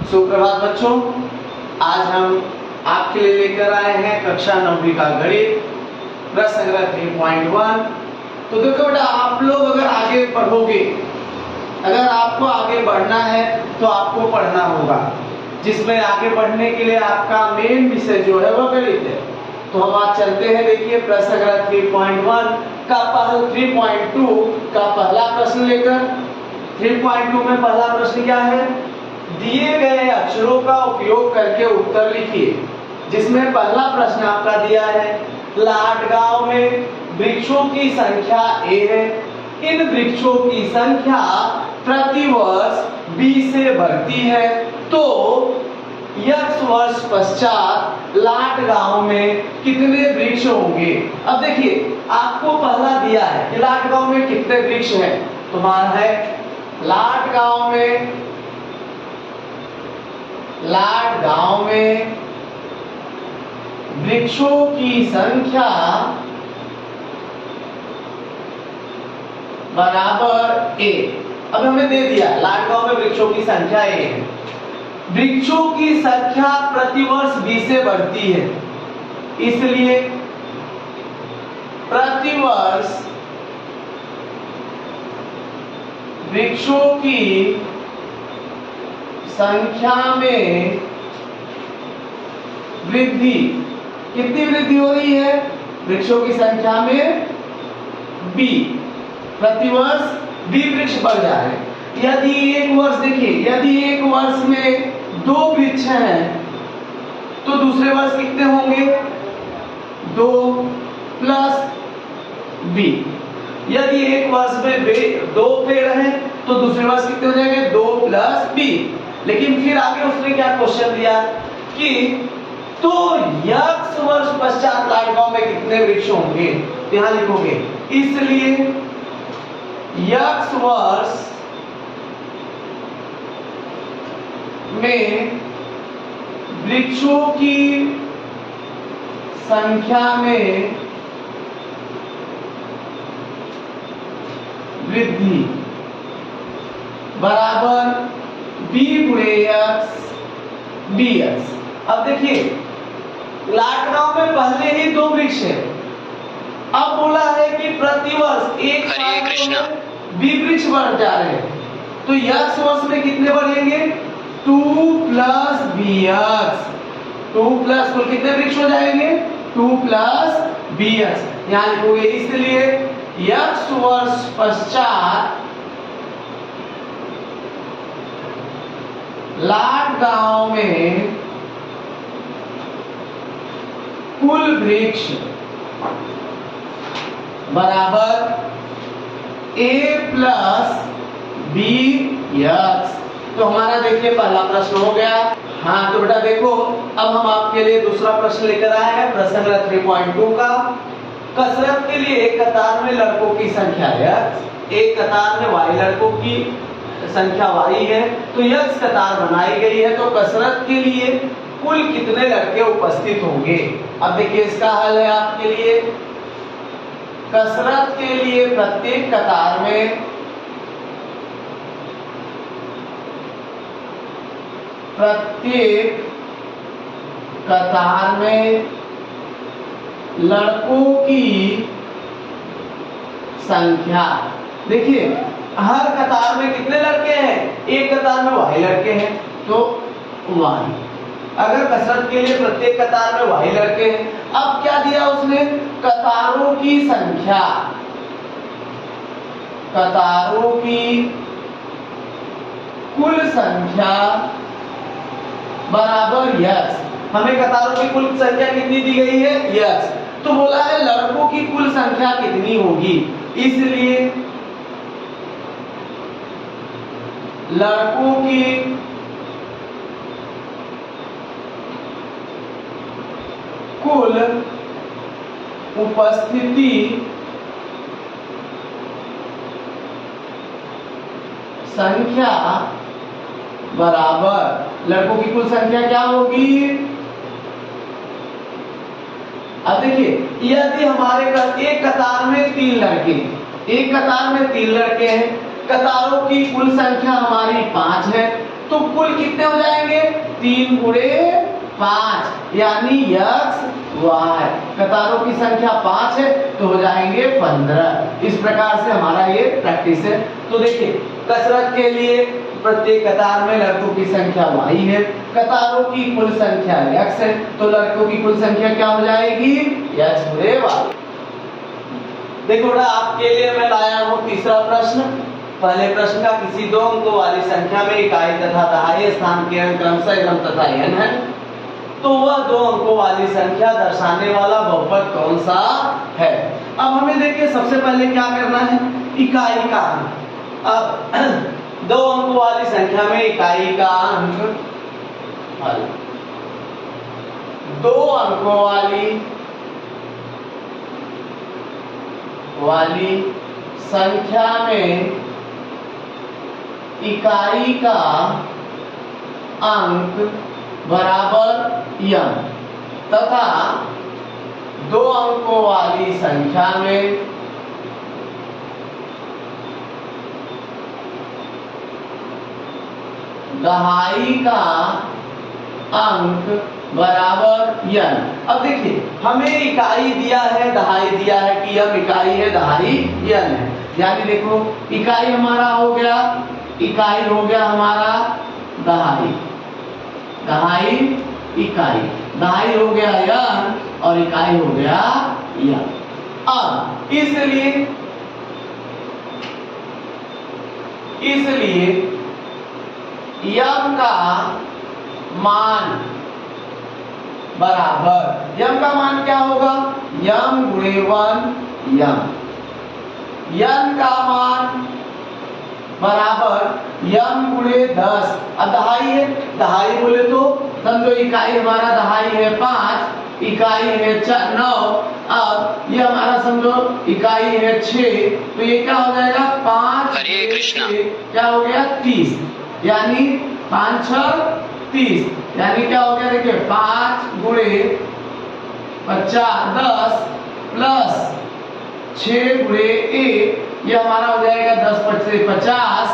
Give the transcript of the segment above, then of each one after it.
सुप्रभात बच्चों, आज हम आपके लिए लेकर आए हैं कक्षा 9वीं का गणित प्रश्न संग्रह 3.1। तो देखो बेटा, आप लोग अगर आगे पढ़ोगे, अगर आपको आगे बढ़ना है तो आपको पढ़ना होगा, जिसमें आगे बढ़ने के लिए आपका मेन विषय जो है वह गणित है। तो हम आज चलते हैं, देखिए प्रश्न संग्रह 3.1 का 3.2 का पहला प्रश्न लेकर। 3.2 में पहला प्रश्न क्या है? दिए गए अक्षरों का उपयोग करके उत्तर लिखिए। जिसमें पहला प्रश्न आपका दिया है, लाटगांव में वृक्षों की संख्या A है। इन वृक्षों की संख्या प्रतिवर्ष B से बढ़ती है, तो X वर्ष पश्चात लाटगांव में कितने वृक्ष होंगे? अब देखिए, आपको पहला दिया है कि लाटगांव में कितने वृक्ष हैं। तो मान है लाटगांव में वृक्षों की संख्या बराबर A। अब हमें दे दिया लाटगांव में वृक्षों की संख्या A है। वृक्षों की संख्या प्रतिवर्ष B से बढ़ती है, इसलिए प्रतिवर्ष वृक्षों की संख्या में वृद्धि, कितनी वृद्धि हो रही है? वृक्षों की संख्या में B, प्रतिवर्ष B वृक्ष बढ़ जा रहे हैं। यदि एक वर्ष, देखिए, यदि एक वर्ष में 2 वृक्ष हैं तो दूसरे वर्ष कितने होंगे? 2 प्लस B। यदि एक वर्ष में 2 पेड़ हैं तो दूसरे वर्ष कितने हो जाएंगे? 2 प्लस B। लेकिन फिर आगे उसने क्या क्वेश्चन दिया कि तो X वर्ष पश्चात लाटगांव में कितने वृक्ष होंगे? तो यहां लिखोगे, इसलिए X वर्ष में वृक्षों की संख्या में वृद्धि बराबर B गुणे X BX। अब देखिए, लाटगांव में पहले ही 2 वृक्ष है। अब बोला है कि प्रतिवर्ष एक साल में B वृक्ष बढ़ जा रहे हैं, तो X वर्ष में कितने बढ़ेंगे? 2 प्लस BX। 2 प्लस कुल कितने वृक्ष हो जाएंगे? 2 प्लस BX। यहां लिखोगे, इसलिए X वर्ष पश्चात लाटगांव में कुल वृक्ष बराबर A प्लस BX। तो हमारा देखिए पहला प्रश्न हो गया। हाँ, तो बेटा देखो, अब हम आपके लिए दूसरा प्रश्न लेकर आए हैं प्रश्न संग्रह 3.2 का। कसरत के लिए एक कतार में लड़कों की संख्या X, एक कतार में Y लड़कों की संख्या Y है, तो X कतार बनाई गई है, तो कसरत के लिए कुल कितने लड़के उपस्थित होंगे? अब देखिए, इसका हल है आपके लिए। कसरत के लिए प्रत्येक कतार में लड़कों की संख्या, देखिए हर कतार में कितने लड़के हैं? एक कतार में Y लड़के हैं, तो Y। अगर कसरत के लिए प्रत्येक कतार में Y लड़के हैं, अब क्या दिया उसने? कतारों की संख्या, कतारों की कुल संख्या बराबर X। हमें कतारों की कुल संख्या कितनी दी गई है? X। तो बोला है लड़कों की कुल संख्या कितनी होगी, इसलिए लड़कों की कुल उपस्थिति संख्या बराबर, लड़कों की कुल संख्या क्या होगी? अब देखिए, यदि हमारे एक कतार में 3 लड़के, एक कतार में 3 लड़के हैं, कतारों की कुल संख्या हमारी 5 है, तो कुल कितने हो जाएंगे 3 गुणे 5 यानी x y। कतारों की संख्या 5 है तो हो जाएंगे 15। इस प्रकार से हमारा ये प्रैक्टिस है। तो देखिए कसरत के लिए प्रत्येक कतार में लड़कों की संख्या y है, कतारों की कुल संख्या x है, तो लड़कों की कुल संख्या क्या हो जाएगी x गुणे y। देखो बेटा आपके लिए मैं लाया हूँ तीसरा प्रश्न। पहले प्रश्न का किसी दो अंकों वाली संख्या में इकाई तथा दहाई स्थान के अंक क्रमशः एवं तथा n है, तो वह दो अंकों वाली संख्या दर्शाने वाला बहुपद कौन सा है। अब हमें देखिए सबसे पहले क्या करना है, इकाई का अंक। अब दो अंकों वाली संख्या में इकाई का अंक दो अंकों वाली संख्या में इकाई का अंक बराबर m तथा दो अंकों वाली संख्या में दहाई का अंक बराबर n। अब देखिए हमें इकाई दिया है दहाई दिया है कि m इकाई है दहाई n है, यानी देखो इकाई हमारा हो गया, इकाई हो गया हमारा दहाई, दहाई इकाई, दहाई हो गया n और इकाई हो गया m। अब इसलिए m का मान बराबर, m का मान क्या होगा m गुणे 1 m, n का मान बराबर m गुणे 10। अब दहाई है, दहाई बोले तो समझो इकाई हमारा दहाई है 5, इकाई है 9, अब ये हमारा समझो इकाई है 6, तो ये क्या हो जाएगा 5 हरे कृष्णा क्या हो गया 30, यानी 5 6 30, यानी क्या हो गया देखिए 5 गुणे 50 10 प्लस 6 गुणे 1, ये हमारा हो जाएगा 10 पच्चीस 50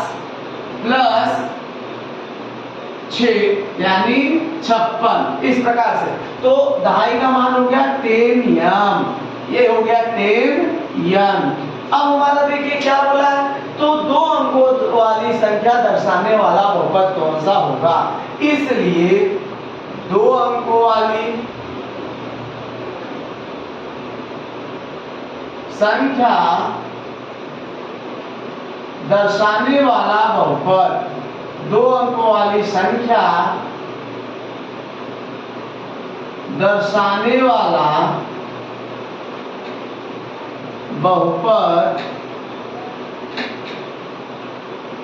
प्लस 6 यानी 56। इस प्रकार से तो दहाई का मान हो गया 10 m, ये हो गया 10 m। अब हमारा देखिए क्या बोला है, तो दो अंकों वाली संख्या दर्शाने वाला बहुपद कौन सा होगा, इसलिए दो अंकों वाली संख्या दर्शाने वाला बहुपद, दो अंकों वाली संख्या दर्शाने वाला बहुपद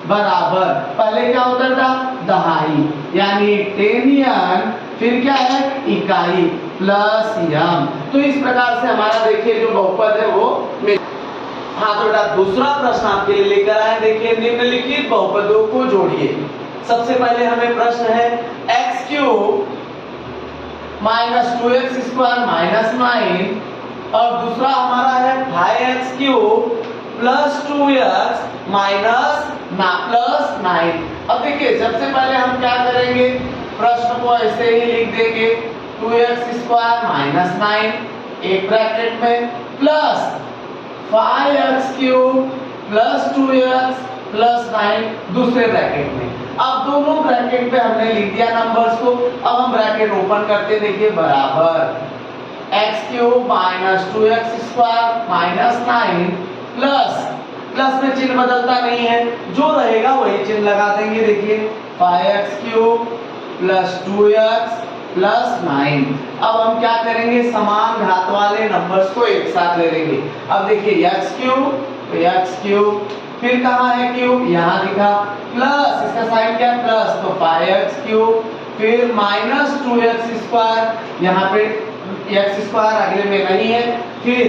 बराबर, पहले क्या होता था दहाई यानी 10n, फिर क्या है इकाई प्लस m। तो इस प्रकार से हमारा देखिए जो बहुपद है वो हाँ। तो बेटा दूसरा प्रश्न आपके लिए लेकर आए, देखिए निम्नलिखित बहुपदों को जोड़िए। सबसे पहले हमें प्रश्न है x cube minus 2x square minus 9 और दूसरा हमारा है 5x cube plus 2x minus plus 9। अब देखिए सबसे पहले हम क्या करेंगे, प्रश्न को ऐसे ही लिख देंगे 2x स्क्वायर माइनस 9 एक ब्रैकेट में plus 5x cube plus 2x plus 9 दूसरे ब्रैकेट में। अब दोनों ब्रैकेट पे हमने लिख दिया नंबर्स को, अब हम ब्रैकेट ओपन करते देखिए बराबर x cube minus 2x square minus 9 plus plus में चिन्ह बदलता नहीं है, जो रहेगा वही चिन्ह लगा देंगे। देखिए 5x cube plus 2x plus 9। अब हम क्या करेंगे, समान घात वाले नंबर्स को एक साथ ले लेंगे। अब देखिए x क्यूब तो x क्यूब, फिर कहाँ है क्यूब यहाँ दिखा, प्लस इसका साइन क्या है प्लस, तो 5x क्यूब, फिर माइनस 2x स्क्वायर, यहाँ पे x स्क्वायर अगले में नहीं है, फिर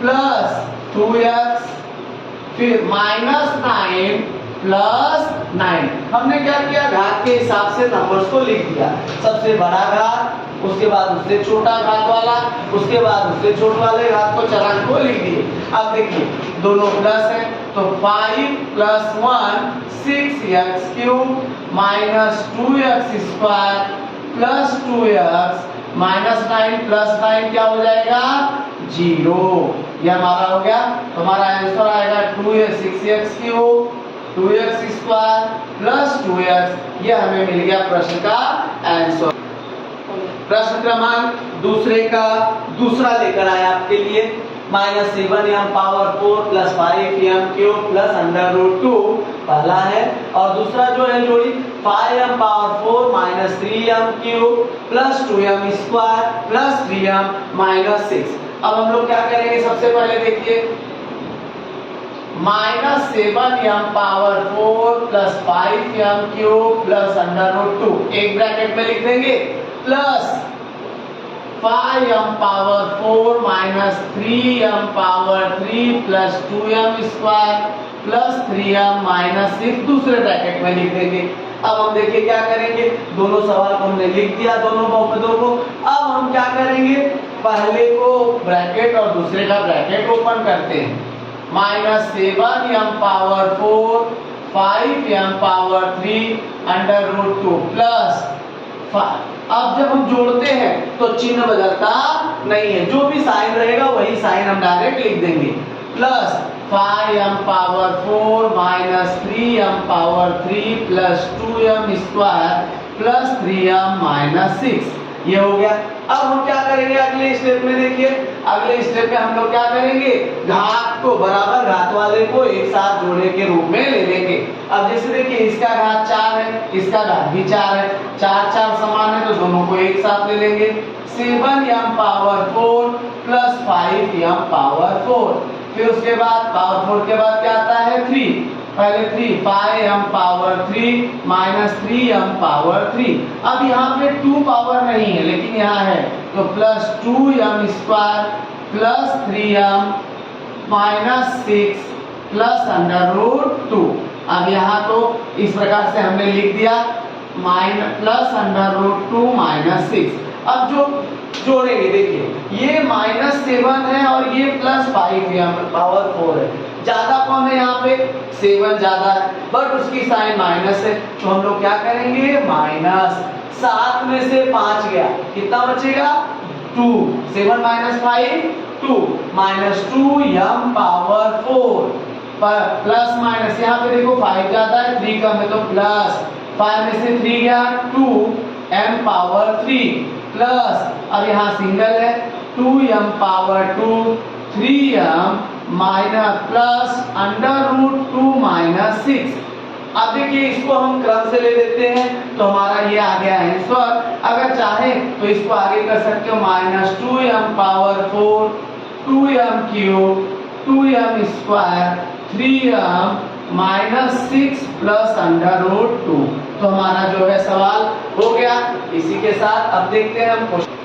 प्लस 2x, फिर माइनस 9 प्लस 9। हमने क्या किया, घात के हिसाब से नंबर्स को लिख दिया। सबसे बड़ा घात उसके बाद उससे छोटा घात वाला, उसके बाद उससे छोटे वाले घात को चरांक को लिख दिए। अब देखिए दोनों प्लस है तो 5 + 1 6x³ minus 2x² plus 2x minus 9 plus 9 क्या हो जाएगा 0। ये हमारा हो गया। तो हमारा आंसर आएगा 6x³ 2x² प्लस 2x। ये हमें मिल गया प्रश्न का आंसर। प्रश्न क्रमांक दूसरे का दूसरा लेकर आए आपके लिए -7m⁴ प्लस 5m³ प्लस √2 पहला है। और दूसरा जो है जोड़ी 5m⁴ minus 3m³ plus 2m² plus 3m - 6। अब हम लोग क्या करेंगे, सबसे पहले देखिए -7m⁴ प्लस 5m³ प्लस √2 एक ब्रैकेट में लिख देंगे plus 5m⁴ minus 3m⁴ plus 2m² plus 3m - 6 दूसरे ब्रैकेट में लिख देंगे। अब हम देखिए क्या करेंगे, दोनों सवाल को हमने लिख दिया दोनों बहुपदों को। अब हम क्या करेंगे, पहले को ब्रैकेट और दूसरे का ब्रैकेट ओपन करते हैं। -7m⁴ 5m⁴ √2 plus. अब जब हम जोड़ते हैं तो चिन्ह बदलता नहीं है, जो भी साइन रहेगा वही साइन हम डायरेक्ट लिख देंगे। Plus 5m⁴ minus 3m⁴ plus 2m² plus 3m - 6 ये हो गया। अब हम क्या करेंगे अगले स्टेप में, देखिए अगले स्टेप में हम लोग क्या करेंगे, घात को बराबर घात वाले को एक साथ जोड़े के रूप में ले लेंगे। अब जैसे देखिए इसका घात 4 है, इसका घात भी 4 है, 4 4 समान है तो दोनों को एक साथ ले लेंगे। 7m⁴ plus 5m⁴। फिर उसके बाद पावर 4 के बाद क्या आता है 3, पहले 3 5m⁴ माइनस 3m⁴। अब यहाँ पे 2 पावर नहीं है लेकिन यहाँ है तो plus 2m² plus 3m - 6 plus √2। अब यहाँ तो इस प्रकार से हमने लिख दिया प्लस √2 - 6। अब जो जोड़ेंगे देखिए ये -7 है और ये प्लस 5m⁴ है, ज्यादा कौन है यहाँ पे 7 ज्यादा है बट उसकी साइन माइनस है तो हम लोग क्या करेंगे माइनस 7 में से 5 गया कितना बचेगा 2, 7 - 5 2 -2m⁴ पर प्लस माइनस यहाँ पे देखो 5 ज्यादा है 3 कम है तो प्लस 5 में से 3 गया 2m⁴ प्लस अब यहाँ सिंगल है 2m⁴ 3m माइनस प्लस √2 - 6। अब देखिए इसको हम क्रम से ले लेते हैं तो हमारा ये आ गया आंसर। अगर चाहे तो इसको आगे कर सकते हो -2m⁴ 2m³ 2m² 3m - 6 plus √2। तो हमारा जो है सवाल हो गया। इसी के साथ अब देखते हैं हम क्वेश्चन।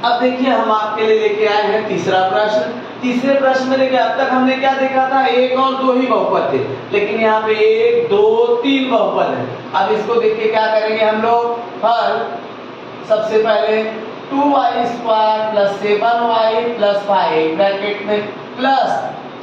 अब देखिए हम आपके लिए लेके आए हैं तीसरा प्रश्न। तीसरे प्रश्न में देखिए अब तक हमने क्या देखा था 1 और 2 ही बहुपद थे, लेकिन यहाँ पे 1 2 3 बहुपद है। अब इसको देखिए क्या करेंगे हम लोग हल। सबसे पहले 2y² plus 7y plus 5 bracket में प्लस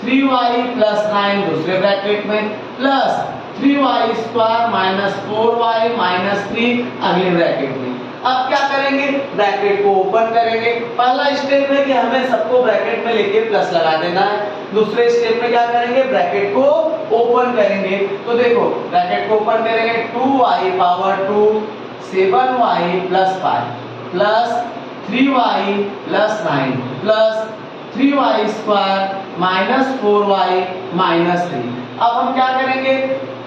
3y प्लस 9 दूसरे ब्रैकेट में plus 3y² minus 4y minus 3 अगले ब्रैकेट में। अब क्या करेंगे ब्रैकेट को ओपन करेंगे। पहला स्टेप है कि हमें सबको ब्रैकेट में लेके प्लस लगा देना है। दूसरे स्टेप में क्या करेंगे ब्रैकेट को ओपन करेंगे। तो देखो ब्रैकेट को ओपन करेंगे 2y⁴ 7y plus 5 plus 3y plus 9 plus 3y² minus 4y minus 3। अब हम क्या करेंगे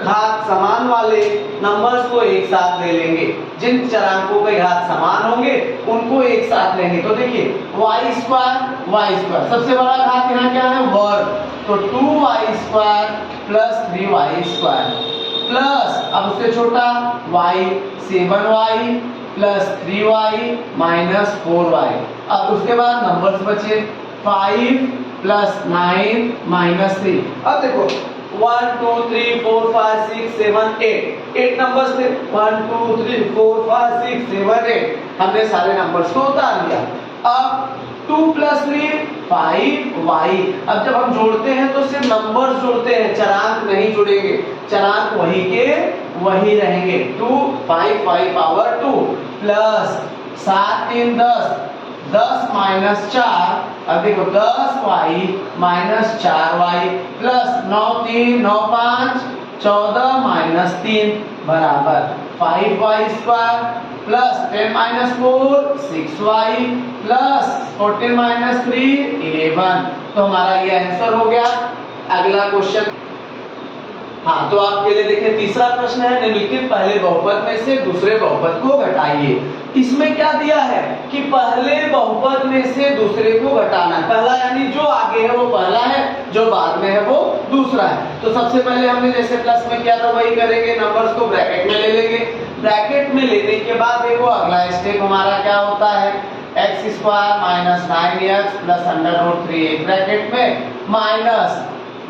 घात समान वाले नंबर्स को एक साथ ले लेंगे। जिन चरांकों के घात समान होंगे उनको एक साथ लेंगे। तो देखिए y² सबसे बड़ा घात यहाँ क्या है वर्ग, तो 2y² प्लस 3y² प्लस अब उससे छोटा y 7y plus 3y minus 4y। अब उसके बाद नंबर्स बचे 5 प्लस 9 माइनस 3। अब देखो 1 2 3 4 5 6 7 8 8 नंबर्स थे 1 2 3 4 5 6 7 8 हमने सारे नंबर्स को उतार लिया। अब 2 + 3 5y। अब जब हम जोड़ते हैं तो सिर्फ नंबर्स जोड़ते हैं, चरांक नहीं जुड़ेंगे, चरांक वही के वही रहेंगे। 2 5 5 पावर 2 प्लस 7 3 10 10 - 4। अब देखो 10y - 4y प्लस 9 3 9 5 14 - 3 बराबर 5y² प्लस 10 - 4 6y प्लस 14 - 3 11। तो हमारा ये आंसर हो गया। अगला क्वेश्चन, हाँ, तो आपके लिए देखिए तीसरा प्रश्न है, निम्नलिखित पहले बहुपद में से दूसरे बहुपद को घटाइए। इसमें क्या दिया है कि पहले बहुपद में से दूसरे को घटाना है। पहला यानी जो आगे है वो पहला है, जो बाद में है वो दूसरा है। तो सबसे पहले हमने जैसे प्लस में किया था वही करेंगे, नंबर्स को ब्रैकेट में ले लेंगे। ब्रैकेट में लेने के बाद देखो अगला स्टेप हमारा क्या होता है, x² - 9x प्लस √3 एक ब्रैकेट में minus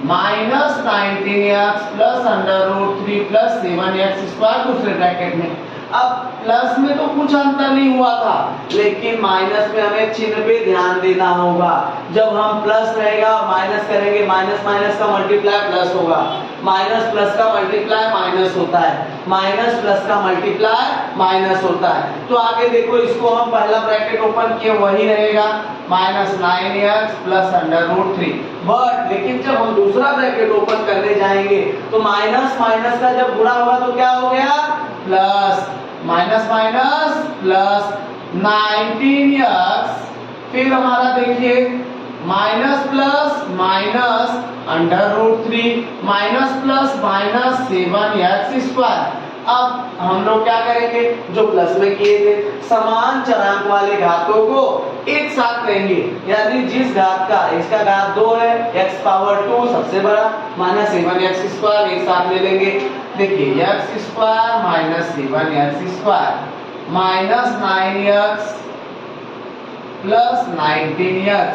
-19x plus √3 plus 7x² दूसरे ब्रैकेट में। अब प्लस में तो कुछ अंतर नहीं हुआ था, लेकिन माइनस में हमें चिन्ह पे ध्यान देना होगा। जब हम प्लस रहेगा माइनस करेंगे, माइनस माइनस का मल्टीप्लाई प्लस होगा, माइनस प्लस का मल्टीप्लाई माइनस होता है, माइनस प्लस का मल्टीप्लाई माइनस होता है। तो आगे देखो, इसको हम पहला ब्रैकेट ओपन किए वही रहेगा -9x प्लस √3। बट लेकिन जब हम दूसरा ब्रैकेट ओपन करने जाएंगे तो माइनस माइनस का जब गुणा होगा तो क्या हो गया, plus minus minus plus 19x, फिर हमारा देखिए minus plus minus √3 minus plus minus 7x²। अब हम लोग क्या करेंगे, जो प्लस में किए थे समान चरांक वाले घातों को एक साथ लेंगे, यानी जिस घात का, इसका घात 2 है, x⁻2 सबसे बड़ा माइनस 7x² एक साथ ले लेंगे। देखिए x² - 7x² minus 9x plus 19x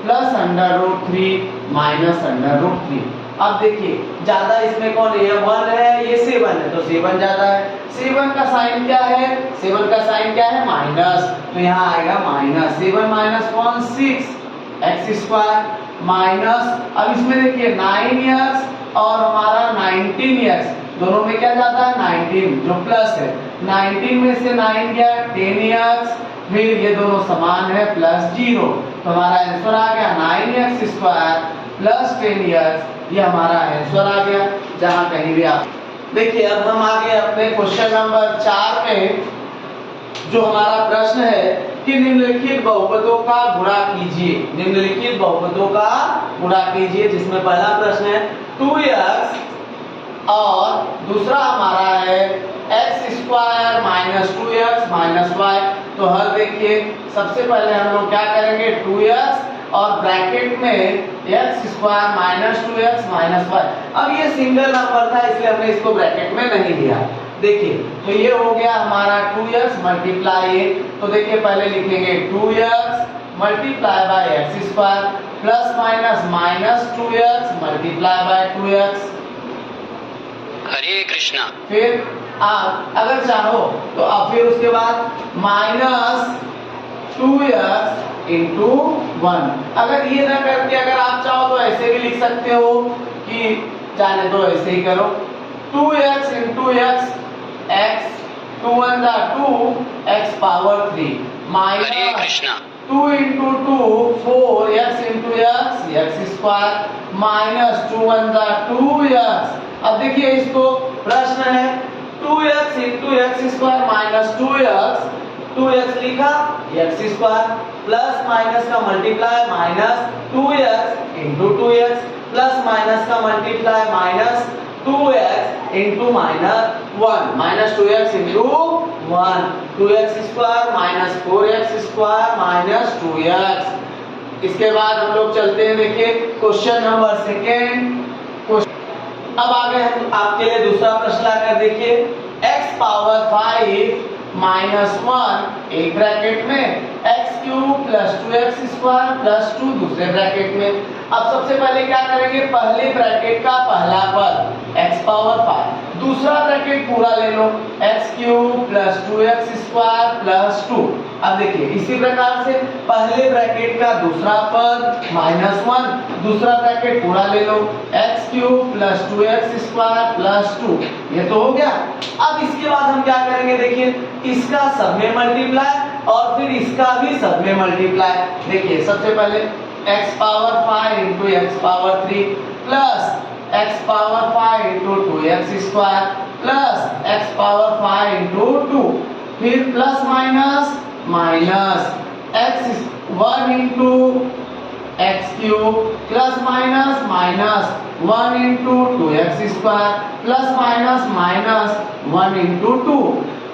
plus √3 minus √3। अब देखिए ज्यादा इसमें कौन है, ये 1 है, ये 7 है, तो 7 ज्यादा है। 7 का साइन क्या है, 7 का साइन क्या है, माइनस, तो यहाँ आएगा माइनस 7 - 1 6x² माइनस, अब इसमें देखिए 9x और हमारा 19x, दोनों में क्या जाता है 19, जो प्लस है, 19 में से 9 गया 10x, फिर ये दोनों समान है प्लस 0, तो हमारा आंसर आ गया 9x² प्लस 10x। ये हमारा आंसर आ गया, जहां कहीं भी आप देखिए। अब हम आगे अपने क्वेश्चन नंबर 4 में, जो हमारा प्रश्न है कि निम्नलिखित बहुपदों का गुणा कीजिए, निम्नलिखित बहुपदों का गुणा कीजिए, जिसमें पहला प्रश्न है 2x और दूसरा हमारा है x² - 2x - y। तो हल देखिए, सबसे पहले हम लोग क्या करेंगे, 2x और ब्रैकेट में x² - 2x - y। अब ये सिंगल नंबर था इसलिए हमने इसको ब्रैकेट में नहीं लिया। देखिए तो ये हो गया हमारा 2x मल्टीप्लाई, तो देखिए पहले लिखेंगे 2x multiply by x² plus minus minus 2x multiply by 2x। हरे कृष्णा। फिर आप अगर चाहो तो आप फिर उसके बाद माइनस 2x इंटू 1। अगर ये ना करके अगर आप चाहो तो ऐसे भी लिख सकते हो कि जाने दो, ऐसे ही करो 2x into x, x 2 1 2 x power 3 minus 2 into 2 4x into x² minus 2 1 2x। अब देखिए इसको प्रश्न है 2x into x² minus 2x लिखा x² प्लस माइनस का multiply minus 2x into 2x plus minus का multiply minus 2x into -1 minus 2x into 1 2x² minus 4x² minus 2x। इसके बाद हम लोग चलते हैं, देखिए क्वेश्चन नंबर 2। अब आगे हम आपके लिए दूसरा प्रश्न लाकर देखिए x पावर 5 माइनस 1 एक ब्रैकेट में x³ प्लस 2x² प्लस 2 दूसरे ब्रैकेट में। अब सबसे पहले क्या करेंगे, पहले ब्रैकेट का पहला पद x पावर 5, दूसरा ब्रैकेट पूरा ले लो x cube plus 2x square plus 2। अब देखिए इसी प्रकार से पहले ब्रैकेट का दूसरा पद -1, दूसरा ब्रैकेट पूरा ले लो x cube plus 2x square plus 2। ये तो हो गया। अब इसके बाद हम क्या करेंगे, देखिए इसका सब में मल्टीप्लाई और फिर इसका भी सब में मल्टीप्लाई। देखिए सबसे पहले x power 5 into x power 3 plus x power 5 into 2x square plus x power 5 into 2, फिर plus minus minus x 1 into x cube plus minus minus 1 into 2x square plus minus minus 1 into 2।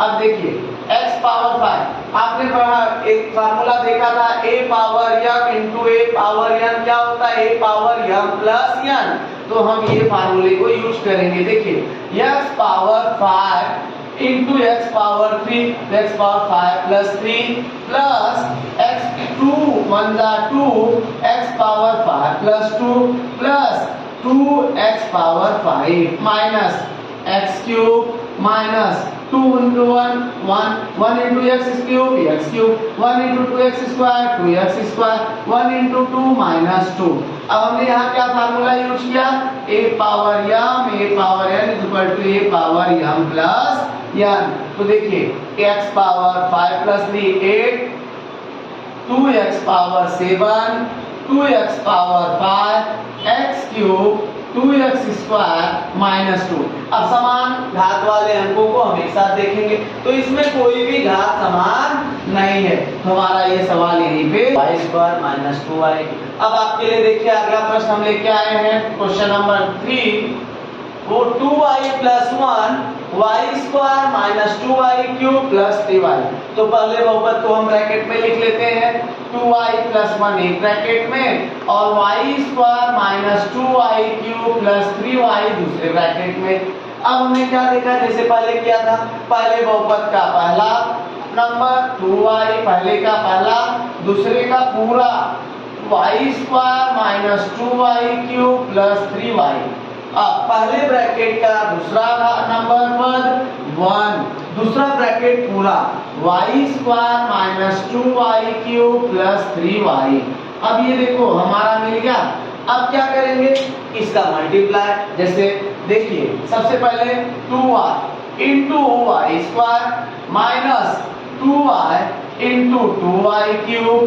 अब देखिए x power 5 आपने पढ़ा, एक formula देखा था a power m into a power n क्या होता है, a power m plus n। तो हम ये फार्मूले को यूज करेंगे। देखिए x power 5 into x power 3, x power 5 plus 3 plus x 2 1 जा 2 x power 5 plus 2 plus 2x power 5 minus x cube minus 2 into 1 into x cube 1 into 2x square 2x square 1 into 2 minus 2। अब हमने यहाँ क्या formula use किया, a power m a power n is equal to a power m plus n। तो देखिए x power 5 plus 3 8, 2x power 7, 2x power 5 x cube 2x square minus 2। अब समान घात वाले अंकों को हम एक साथ देखेंगे तो इसमें कोई भी घात समान नहीं है, तो हमारा ये सवाल यहीं पे y स्क्वायर माइनस 2y। अब आपके लिए देखिए अगला प्रश्न हम लेके आए हैं क्वेश्चन नंबर 3, वो 2y plus 1 y square minus 2y cube plus 3y। तो पहले बहुपद को हम ब्रैकेट में लिख लेते हैं, 2y प्लस 1 एक ब्रैकेट में और y square minus 2y cube plus 3y दूसरे ब्रैकेट में। अब हमने क्या देखा, जैसे पहले किया था, पहले बहुपद का पहला नंबर 2y, पहले का पहला, दूसरे का पूरा y square minus 2y cube plus 3y। अब पहले ब्रैकेट का दूसरा नंबर पद 1, दूसरा ब्रैकेट पूरा y square minus 2y cube plus 3y। अब ये देखो हमारा मिल गया। अब क्या करेंगे, इसका मल्टीप्लाई। जैसे देखिए सबसे पहले 2y into y square minus 2y into 2y cube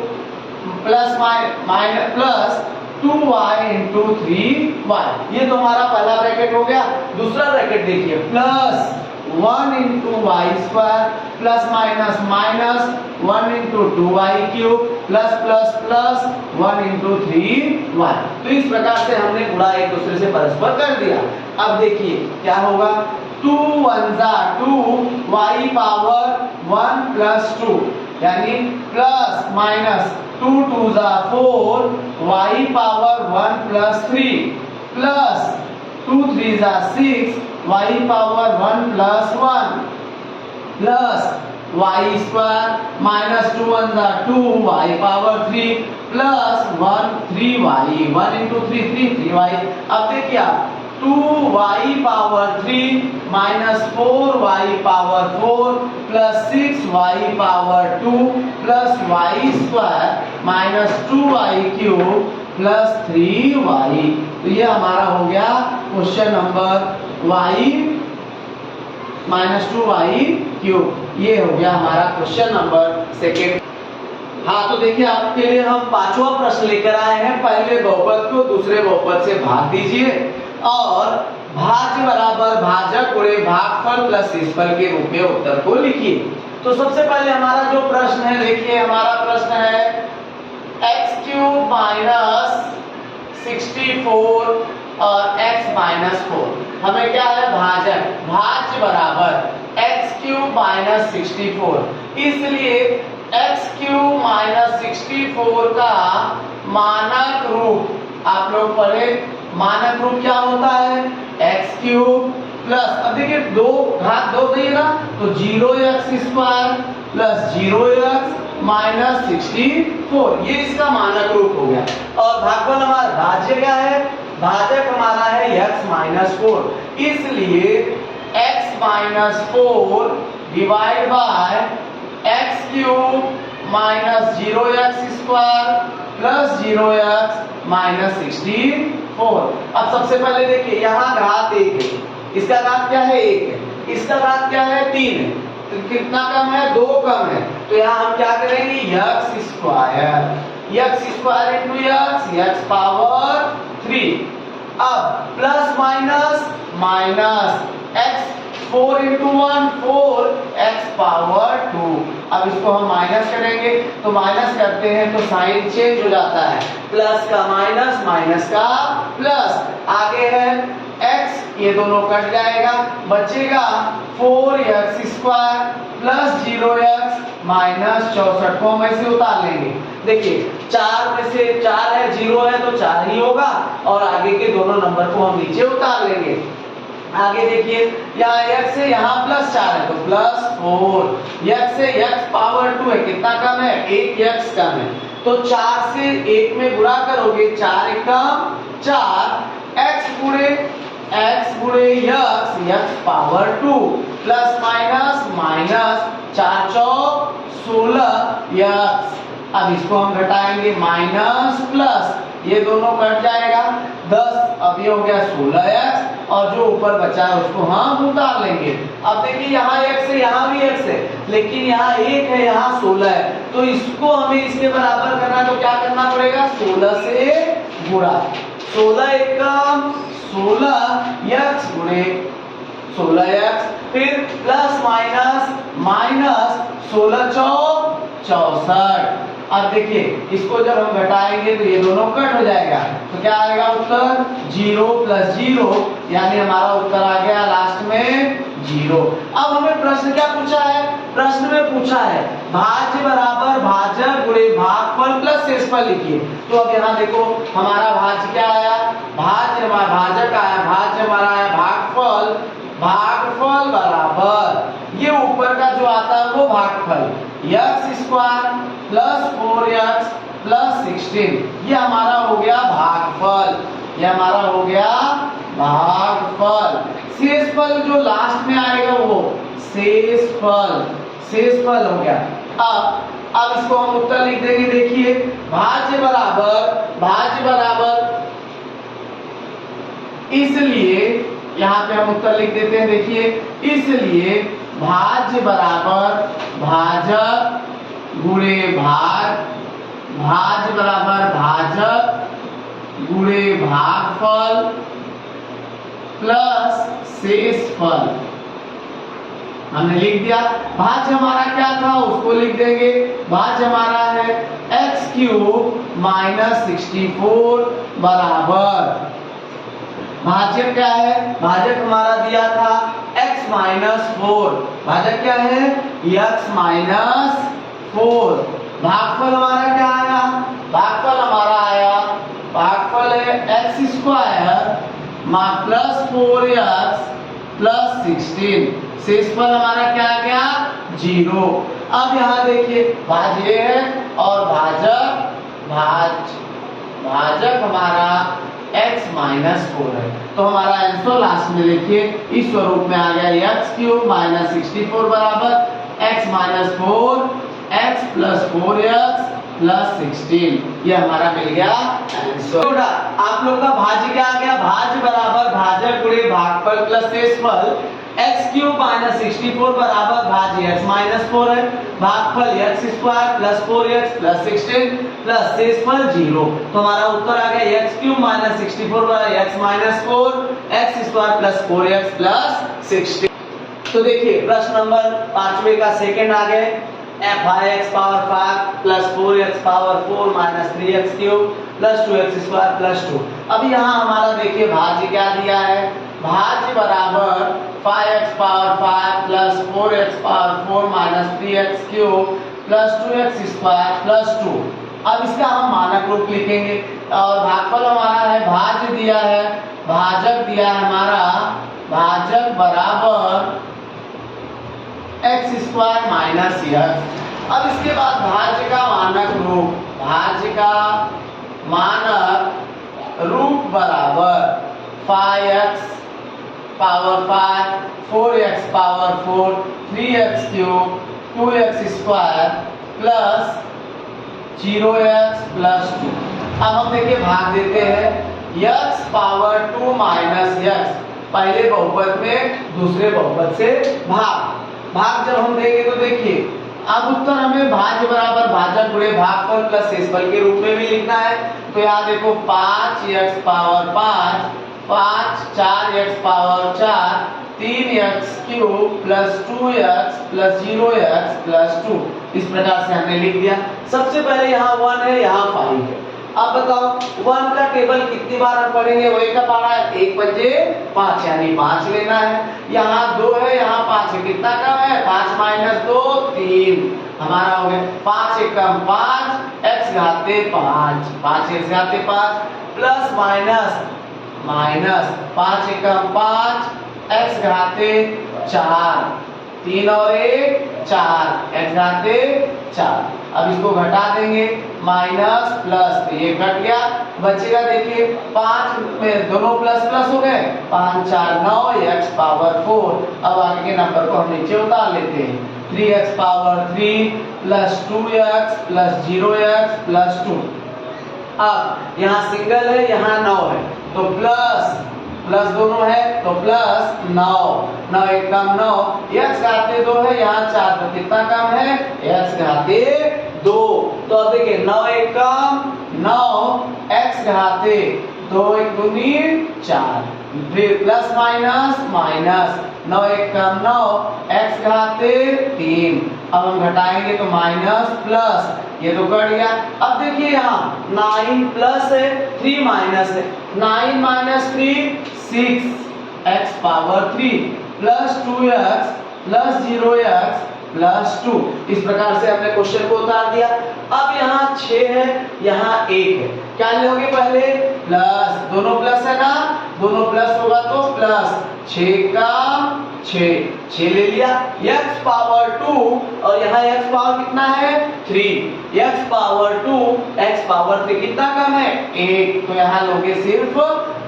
plus minus plus 2y into 3y। ये तो हमारा पहला ब्रैकेट हो गया। दूसरा ब्रैकेट देखिए plus 1 into y square plus minus minus 1 into 2y cube plus plus plus 1 into 3y। तो इस प्रकार से हमने गुणा एक दूसरे से परस्पर कर दिया। अब देखिए क्या होगा, 2 1 जा 2 y पावर 1 प्लस 2 यानी प्लस माइनस 2 2 जा 4 y पावर 1 प्लस 3 प्लस 2 3 जा 6 y power 1 plus 1 plus y square minus 2 1 जा 2 y power 3 plus 1 3y 1 into 3 3y। अब देखिए आप 2y power 3 minus 4y power 4 plus 6y power 2 plus y square minus 2y cube plus 3y। तो ये हमारा हो गया question number y minus 2y cube. ये हो गया हमारा क्वेश्चन नंबर सेकेंड। हाँ तो देखिए आपके लिए हम पांचवा प्रश्न लेकर आए हैं। पहले बहुपद को दूसरे बहुपद से भाग दीजिए और भाज्य बराबर भाजक गुणे भागफल प्लस शेषफल के रूप में उत्तर को लिखिए। तो सबसे पहले हमारा जो प्रश्न है, देखिए हमारा प्रश्न है x क्यूब माइनस 64 और x माइनस 4। हमें क्या है, भाजक, भाज्य बराबर x क्यूब माइनस 64। इसलिए x क्यूब माइनस 64 का मानक रूप आप लोग पढ़े, मानक रूप क्या होता है, x क्यूब प्लस, अब देखिए दो घात दो नहीं है ना, तो 0x square plus 0x minus 64। 4, ये इसका मानक रूप हो गया। और भागफल हमारा भाज्य क्या है, भाजक हमारा है x माइनस 4, इसलिए x minus 4 divide by x cube minus 0x square plus 0x minus 64। अब सबसे पहले देखिए यहाँ घात 1 है, इसका घात क्या है 1 है, इसका घात क्या है 3 है, तो कितना कम है 2 कम है, तो यहाँ हम क्या करेंगे x square into x power 3। अब plus minus minus x 4 into 1 4 x power 2। अब इसको हम माइनस करेंगे तो माइनस करते हैं तो साइन चेंज हो जाता है, प्लस का माइनस माइनस का प्लस, आगे है x, ये दोनों कट जाएगा, बचेगा 4x square plus 0x minus 64 को हम ऐसे उतार लेंगे। देखिए 4 में से 4 है 0 है तो 4 ही होगा, और आगे के दोनों नंबर को हम नीचे उतार लेंगे। आगे देखिए यहाँ x से यहाँ प्लस 4 है तो प्लस 4, x से x पावर 2 है, कितना कम है 1x कम है, तो 4 से 1 में गुणा करोगे 4 एकम 4, x गुणे x power 2 plus minus minus 4 चौक 16 x। अब इसको हम घटाएंगे माइनस प्लस, ये दोनों कट जाएगा 10, अब ये हो गया 16x, और जो ऊपर बचा है उसको हम उतार लेंगे। अब देखिए यहाँ x है यहाँ भी x है, लेकिन यहाँ 1 है यहाँ 16 है, तो इसको हमें इसके बराबर करना है तो क्या करना पड़ेगा 16 से गुणा, 16 एकम 16x गुणे 16x, फिर प्लस माइनस माइनस 16 चौक 64। अब देखिए इसको जब हम घटाएंगे तो ये दोनों कट हो जाएगा, तो क्या आएगा उत्तर 0 प्लस 0, यानी हमारा उत्तर आ गया लास्ट में 0। अब हमें प्रश्न क्या पूछा है, प्रश्न में पूछा है भाज्य बराबर भाजक गुणे भागफल प्लस शेषफल लिखिए। तो अब यहाँ देखो हमारा भाज्य क्या आया, भाज्य हमारा भाजक आया, भाज्य हमारा आया भागफल, भागफल बराबर ये ऊपर का जो आता है वो भागफल x square plus 4x plus 16, ये हमारा हो गया भागफल, ये हमारा हो गया भागफल। शेषफल जो लास्ट में आएगा वो शेषफल, शेषफल हो गया। अब इसको हम उत्तर लिख देंगे, देखिए भाज्य बराबर इसलिए यहाँ पे हम उत्तर लिख देते हैं, देखिए इसलिए भाज्य बराबर भाजक गुणे भाग, भाज्य बराबर भाजक गुणे भागफल प्लस शेषफल, हमने लिख दिया। भाज्य हमारा क्या था उसको लिख देंगे, भाज्य हमारा है x क्यूब माइनस 64 बराबर, भाजक क्या है, भाजक हमारा दिया था x माइनस 4, भाजक क्या है x माइनस 4, भागफल हमारा क्या आया, भागफल हमारा आया, भागफल है x square plus 4x plus 16, शेषफल हमारा क्या आ गया 0। अब यहाँ देखिए भाज्य है और भाजक हमारा x माइनस 4 है, तो हमारा आंसर लास्ट में देखिए इस स्वरूप में आ गया x क्यूब माइनस 64 बराबर x minus 4 x plus 4x plus 16, ये हमारा मिल गया आंसर। आप लोग का भाज्य क्या आ गया, भाज्य बराबर भाजक गुणे भागफल प्लस शेषफल, x क्यूब माइनस 64 बराबर भाज्य x माइनस 4 है, भागफल x square plus 4x plus 16 plus शेषफल 0, तो हमारा उत्तर आ गया x क्यूब माइनस 64 बराबर x minus 4 x square plus 4x plus 16। तो देखिए प्रश्न नंबर 5वें का सेकंड आ गए, f(x power 5 plus 4x power 4 minus 3x cube plus 2x square plus 2। अब यहाँ हमारा देखिए भाज्य क्या दिया है, भाज्य बराबर 5x power 5 plus 4x power 4 minus 3x cube plus 2x square plus 2। अब इसका हम मानक रूप लिखेंगे, और भागफल हमारा है भाज्य दिया है, भाजक दिया है हमारा, भाजक बराबर x स्क्वायर माइनस x। अब इसके बाद भाज्य का मानक रूप, भाज्य का मानक रूप बराबर 5x power 5, 4x power 4, 3x cube, 2x square plus 0x plus 2। अब हम देखिए भाग देते हैं x पावर 2 माइनस x, पहले बहुपद में दूसरे बहुपद से भाग जब हम देंगे तो देखिए अब उत्तर हमें भाज्य बराबर भाजक गुणे भागफल प्लस शेषफल के रूप में भी लिखना है। तो यहाँ देखो 5x power 5, 5 4x power 4, 3x cube plus 2x plus 0x plus 2, इस प्रकार से हमने लिख दिया। सबसे पहले यहाँ 1 है, यहाँ 5 है। अब बताओ 1 का टेबल कितनी बार हम पढ़ेंगे, वही का पारा है 1 पंजे 5 यानी 5 लेना है। यहाँ 2 है, यहाँ 5 है, कितना कम है 5 माइनस 2 3, हमारा हो गया 5 एकम 5 x घाते 5, 5 x घाते 5 प्लस माइनस 5 एकम 5 x घाते 4, 3 और 1 4 x घाते 4। अब इसको घटा देंगे माइनस प्लस, तो ये घट गया, बचेगा देखिए 5 में दोनों प्लस प्लस हो गए, 5 4 9 x पावर 4। अब आगे के नंबर को हम नीचे उतार लेते हैं, 3x power 3 plus 2x plus 0x plus 2। अब यहाँ सिंगल है, यहाँ 9 है, तो प्लस दोनों है तो प्लस 9 एक कम 9, x घाते 2 है, यहाँ 4, तो कितना कम है x घाते 2। तो अब देखिए 9 एक कम 9 x घाते 2 एक दूनी 4, फिर प्लस माइनस 9 एक कम 9 x घाते 3। अब हम घटाएंगे तो माइनस प्लस, ये तो कट गया। अब देखिए यहाँ 9 प्लस है 3 माइनस है, 9 minus 3 6 x power 3 plus 2x plus 0x plus 2। इस प्रकार से हमने क्वेश्चन को उतार दिया। अब यहाँ 6 है, यहाँ 1 है, क्या लोगे पहले प्लस, दोनों प्लस है ना, दोनों प्लस होगा तो प्लस 6 का 6 ले लिया, x पावर 2 और यहाँ x पावर कितना है 3, x पावर 2 x पावर 3 कितना कम है 1, तो यहाँ लोगे सिर्फ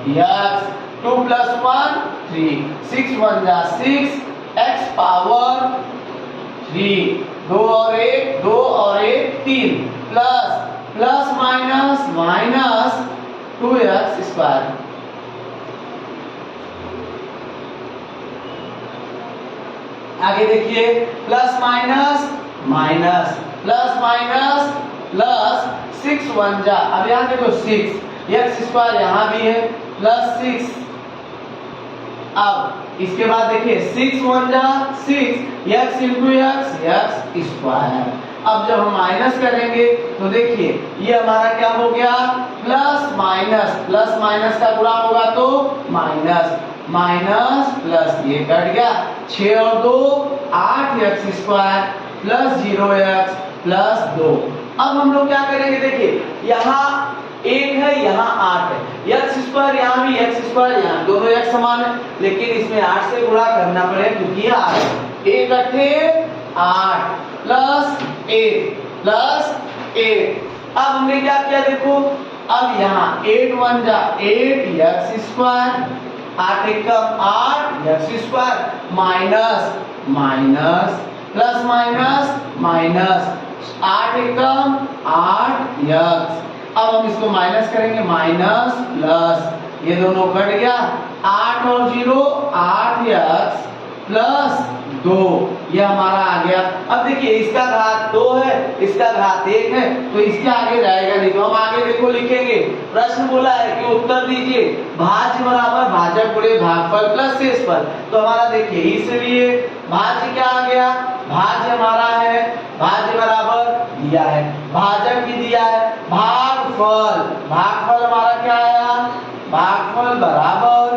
x, 2 प्लस 1 3, 6 1 जा 6 x पावर 3, 2 और 1 3 प्लस माइनस 2x स्क्वायर। आगे देखिए प्लस माइनस प्लस 6 1 जा, अब यहाँ देखो 6 x स्क्वायर यहाँ भी है प्लस 6। अब इसके बाद देखिए 6 1 जा 6 x इंटू x स्क्वायर। अब जब हम माइनस करेंगे तो देखिए ये हमारा क्या हो गया प्लस माइनस का गुणा होगा तो माइनस प्लस, ये कट गया 6 और 2 8x square plus 0x plus 2। अब हम लोग क्या करेंगे देखिए यहाँ 1 है, यहाँ 8 है, x स्क्वायर यहाँ भी x स्क्वायर यहाँ, दोनों x समान है, लेकिन इसमें 8 से गुणा करना पड़ेगा क्योंकि 8 1 अठे 8 प्लस 1। अब हमने क्या किया देखो, अब यहाँ 8 1 जा 8x स्क्वायर, 8 एकम 8x square minus plus minus 8 एकम 8x। अब हम इसको माइनस करेंगे माइनस प्लस, ये दोनों कट गया 8 और 0 8x प्लस 2, ये हमारा आ गया। अब देखिए इसका घात 2 है, इसका घात 1 है, तो इसके आगे जाएगा नहीं, तो हम आगे देखो लिखेंगे, प्रश्न बोला है कि उत्तर दीजिए भाज्य बराबर भाजक गुणे भागफल प्लस शेषफल। तो हमारा देखिए इसलिए भाज्य क्या आ गया, भाज्य हमारा है भाज्य बराबर दिया है, भाजक भी दिया है, भागफल हमारा क्या आया, भागफल बराबर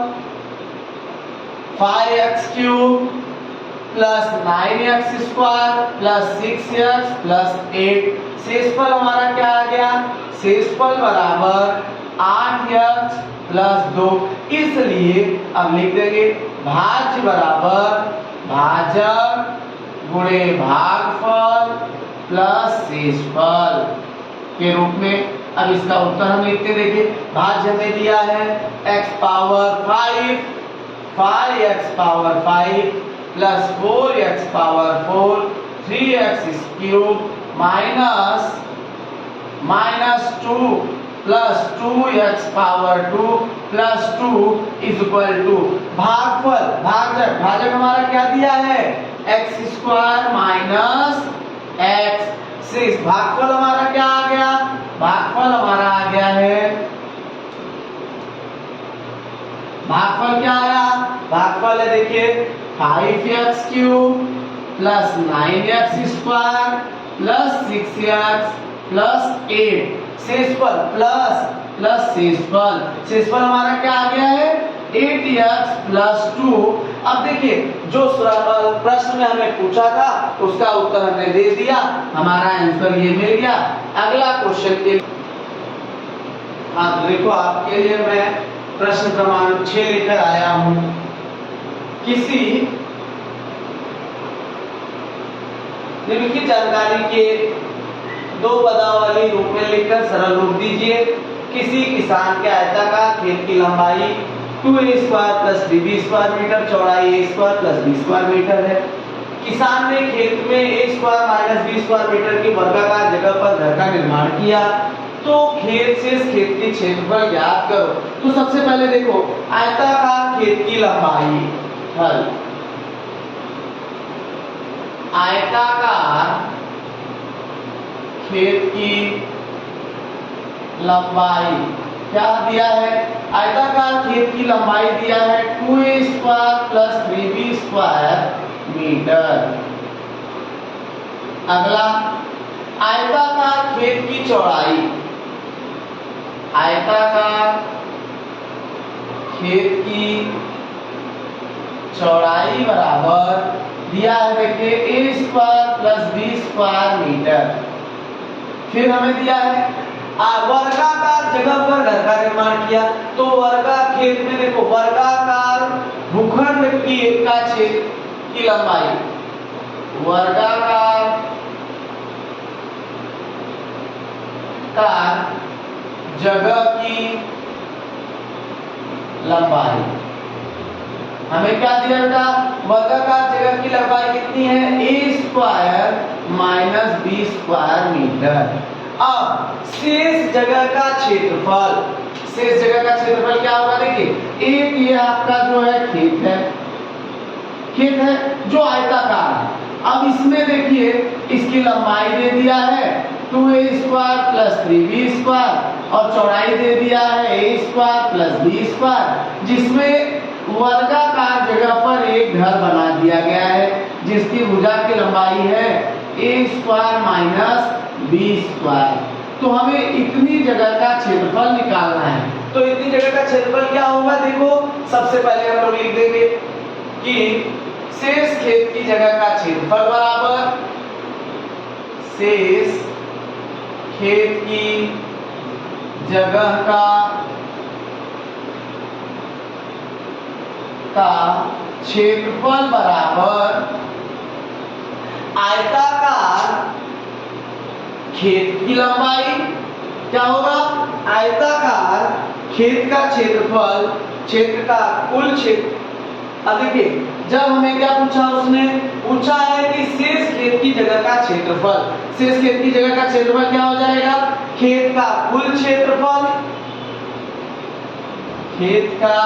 5x cube plus 9x square plus 6x plus 8। शेषफल हमारा क्या आ गया, शेषफल बराबर 8x प्लस 2। इसलिए अब लिख देंगे भाज्य बराबर भाजक गुणे भागफल प्लस शेषफल। के रूप में। अब इसका उत्तर हम लिखते, देखिए भाज्य हमें दिया है x power 5 5x power 5 plus 4x power 4 3x cube minus 2 plus 2x power 2 plus 2 is equal to भागफल भाजक भाजक हमारा क्या दिया है x स्क्वायर माइनस x 6। भागफल हमारा क्या आ गया, भागफल हमारा आ गया है, भागफल क्या आया, भागफल है देखिए 5x cube plus 9x square plus 6x plus 8 शेषफल प्लस शेषफल हमारा क्या आ गया है 8x प्लस 2। अब देखिए जो प्रश्न में हमें पूछा था उसका उत्तर हमने दे दिया, हमारा आंसर ये मिल गया। अगला क्वेश्चन के देखो आपके लिए मैं प्रश्न क्रमांक 6 लेकर आया हूं। किसी निम्नलिखित जानकारी के दो पदावली रूप में लिखकर सरल रूप दीजिए। किसी किसान के आयताकार खेत की लंबाई 2a square plus bb square metre, चौड़ाई a square plus b square metre है। किसान ने खेत में a square minus b square metre की वर्गाकार जगह पर घर का निर्माण किया, तो खेत से इस खेत की क्षेत्रफल ज्ञात करो। तो सबसे पहले देखो आयताकार खेत की लंबाई, हल आयताकार खेत की लंबाई क्या दिया है, आयताकार खेत की लंबाई दिया है 2a square plus 3b square metre. अगला आयताकार खेत की चौड़ाई, आयताकार खेत की चौड़ाई बराबर दिया है देखिए a square plus b square metre. फिर हमें दिया है वर्गाकार जगह पर घर का निर्माण किया, तो खेत में देखो वर्गाकार भूखंड की का क्षेत्र की लंबाई, वर्गाकार का जगह की लंबाई हमें क्या दिया बेटा, वर्गाकार जगह की लंबाई कितनी है a square minus b square metre. अब शेष जगह का क्षेत्रफल, शेष जगह का क्षेत्रफल क्या होगा देखिए, एक ये आपका जो है खेत है जो आयताकार है। अब इसमें देखिए इसकी लंबाई दे दिया है 2a square plus 3b square और चौड़ाई दे दिया है a square plus b square, जिसमें वर्गाकार जगह पर एक घर बना दिया गया है जिसकी भुजा की लंबाई है a square minus b square. तो हमें इतनी जगह का क्षेत्रफल निकालना है, तो इतनी जगह का क्षेत्रफल क्या होगा, देखो सबसे पहले हम लोग लिख देंगे कि शेष खेत की जगह का क्षेत्रफल बराबर शेष खेत की जगह का क्षेत्रफल बराबर आयताकार खेत की लंबाई, क्या होगा आयताकार खेत का क्षेत्रफल, क्षेत्र का कुल क्षेत्र। अब देखिए जब हमें क्या पूछा, उसने पूछा है कि शेष खेत की जगह का क्षेत्रफल, शेष खेत की जगह का क्षेत्रफल क्या हो जाएगा, खेत का कुल क्षेत्रफल, खेत का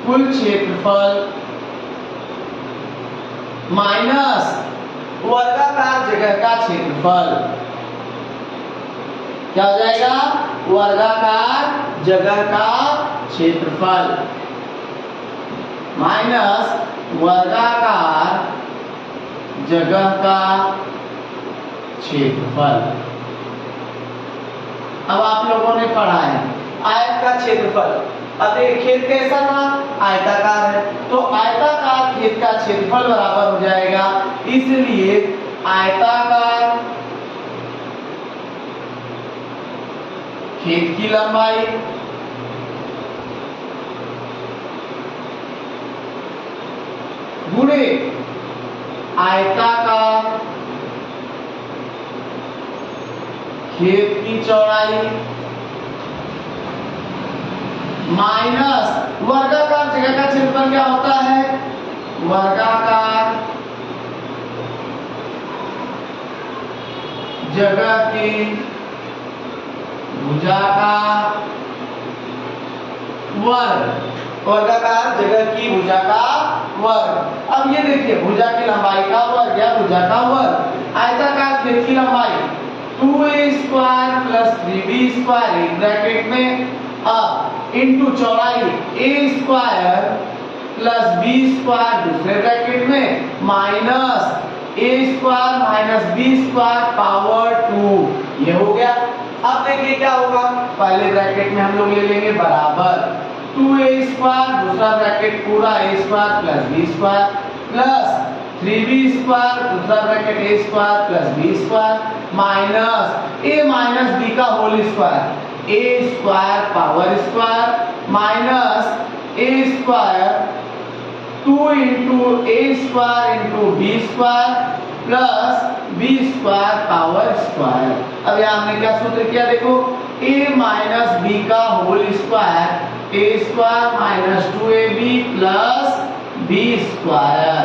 कुल क्षेत्रफल माइनस वर्गाकार जगह का क्षेत्रफल, क्या हो जाएगा, वर्गाकार जगह का क्षेत्रफल माइनस वर्गाकार जगह का क्षेत्रफल। अब आप लोगों ने पढ़ा है आयत का क्षेत्रफल। अब खेत कैसा था, आयताकार है, तो आयताकार खेत का क्षेत्रफल बराबर हो जाएगा, इसलिए आयताकार खेत की लंबाई गुणे आयताकार खेत की चौड़ाई माइनस वर्गाकार जगह का क्षेत्रफल क्या होता है, वर्गाकार जगह की भुजा का वर्ग, वर्गाकार जगह की भुजा का वर्ग। अब ये देखिए भुजा की लंबाई का वर्ग या भुजा का वर्ग। आयताकार खेत की लंबाई 2a square plus 3b square एक ब्रैकेट में, अब इनटू चौड़ाई a square plus b square दूसरे ब्रैकेट में, minus a square minus b square power 2। ये हो गया। अब देखिए क्या होगा, पहले ब्रैकेट में हम लोग ले लेंगे बराबर 2a स्क्वायर दूसरा ब्रैकेट पूरा a square plus b square plus 3b square दूसरा bracket a square plus b square minus a minus b का whole square a square power square minus a square 2 into a square into b square plus b square power square. अब यहाँ हमने क्या सूत्र किया, देखो a minus b का whole square a square minus 2ab plus b square,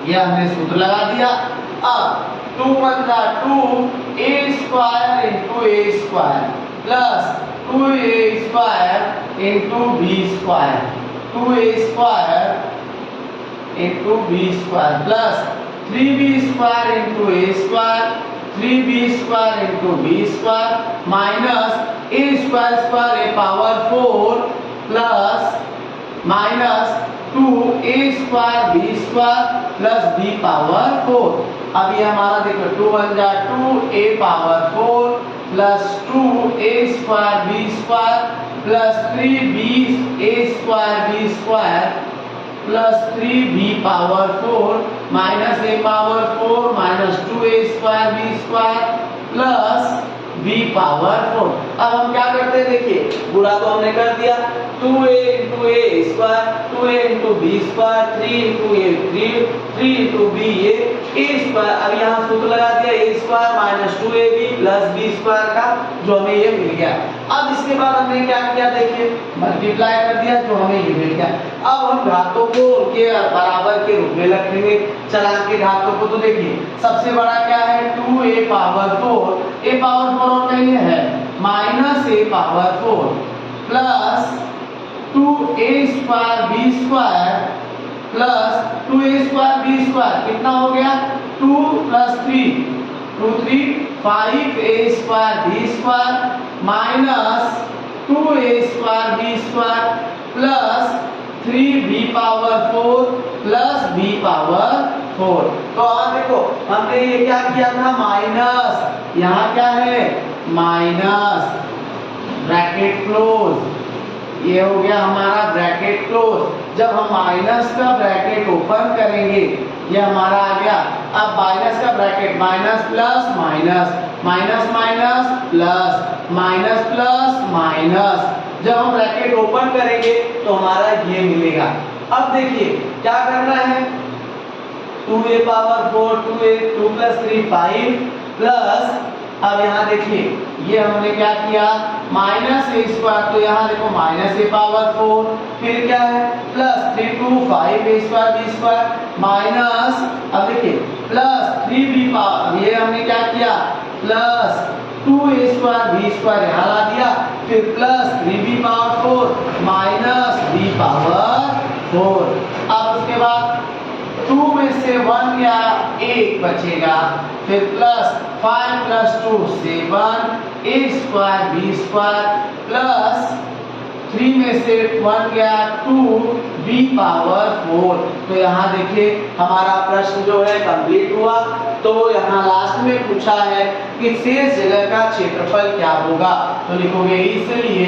ये हमने सूत्र लगा दिया। अब 2 × 2 a square into a square plus 2a square into b square, 2a square into b square plus 3b square into a square 3b square into b square minus a square square a power 4 plus minus 2a square b square plus b power 4। अब ये हमारा देखो 2 × 2 a power 4 plus 2a square b square plus 3b a square b square plus 3b power 4 minus a power 4 minus 2a square b square plus b power 4। अब हम क्या करते हैं, देखिए पूरा तो हमने कर दिया 2a into a square 2a into b square 3 into a 3 into b ये a स्क्वायर। अब यहाँ सूत्र लगा दिया a square minus 2ab plus b square का, जो हमें ये मिल गया। अब इसके बाद हमने क्या किया, देखिए मल्टीप्लाई कर दिया जो हमें ये मिल गया। अब हम घातों को उनके बराबर के रूप में रखेंगे, चलान के घातों को। तो देखिए सबसे बड़ा क्या है 2a पावर 4, a पावर 4 और कहीं है minus a power 4 plus 2a square b square plus 2a square b square कितना हो गया 2 plus 3 2 3 5a square b square minus 2a square b square plus 3b power 4 plus b power 4। तो अब देखो हमने ये क्या किया था, माइनस, यहाँ क्या है माइनस ब्रैकेट क्लोज, ये हो गया हमारा ब्रैकेट क्लोज। जब हम माइनस का ब्रैकेट ओपन करेंगे ये हमारा आ गया। अब माइनस का bracket minus plus minus minus minus plus minus plus minus, जब हम ब्रैकेट ओपन करेंगे तो हमारा ये मिलेगा। अब देखिए क्या करना है 2a पावर 4 2 प्लस 3 5 प्लस, अब यहाँ देखिए ये हमने क्या किया माइनस a स्क्वायर, तो यहाँ देखो माइनस a पावर 4 फिर क्या है plus 3 2 5a square b square minus, अब देखिए प्लस 3b पावर, ये हमने क्या किया plus 2a square b square यहाँ ला दिया, फिर plus 3b power 4 minus b power 4। अब उसके बाद 2 में से 1 गया 1 बचेगा, फिर plus 5 plus 2 7 a square b square plus 3 में से 1 गया 2 b पावर 4। तो यहाँ देखिए हमारा प्रश्न जो है कंप्लीट हुआ। तो यहाँ लास्ट में पूछा है कि शेष जगह का क्षेत्रफल क्या होगा, तो लिखोगे इसलिए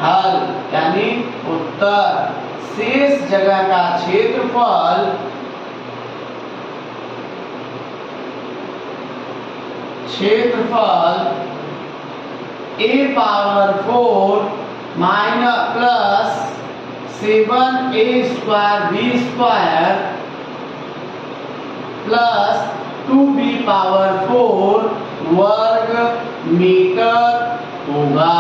हल यानी उत्तर शेष जगह का क्षेत्रफल a power 4 minus plus 7a square b square plus 2b power 4 वर्ग मीटर होगा।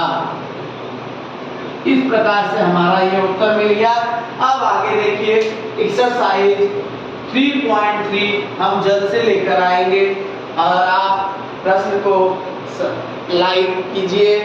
इस प्रकार से हमारा ये उत्तर मिल गया। अब आगे देखिए एक्सरसाइज 3.3 हम जल्द से लेकर आएंगे और आप प्रश्न को लाइक कीजिए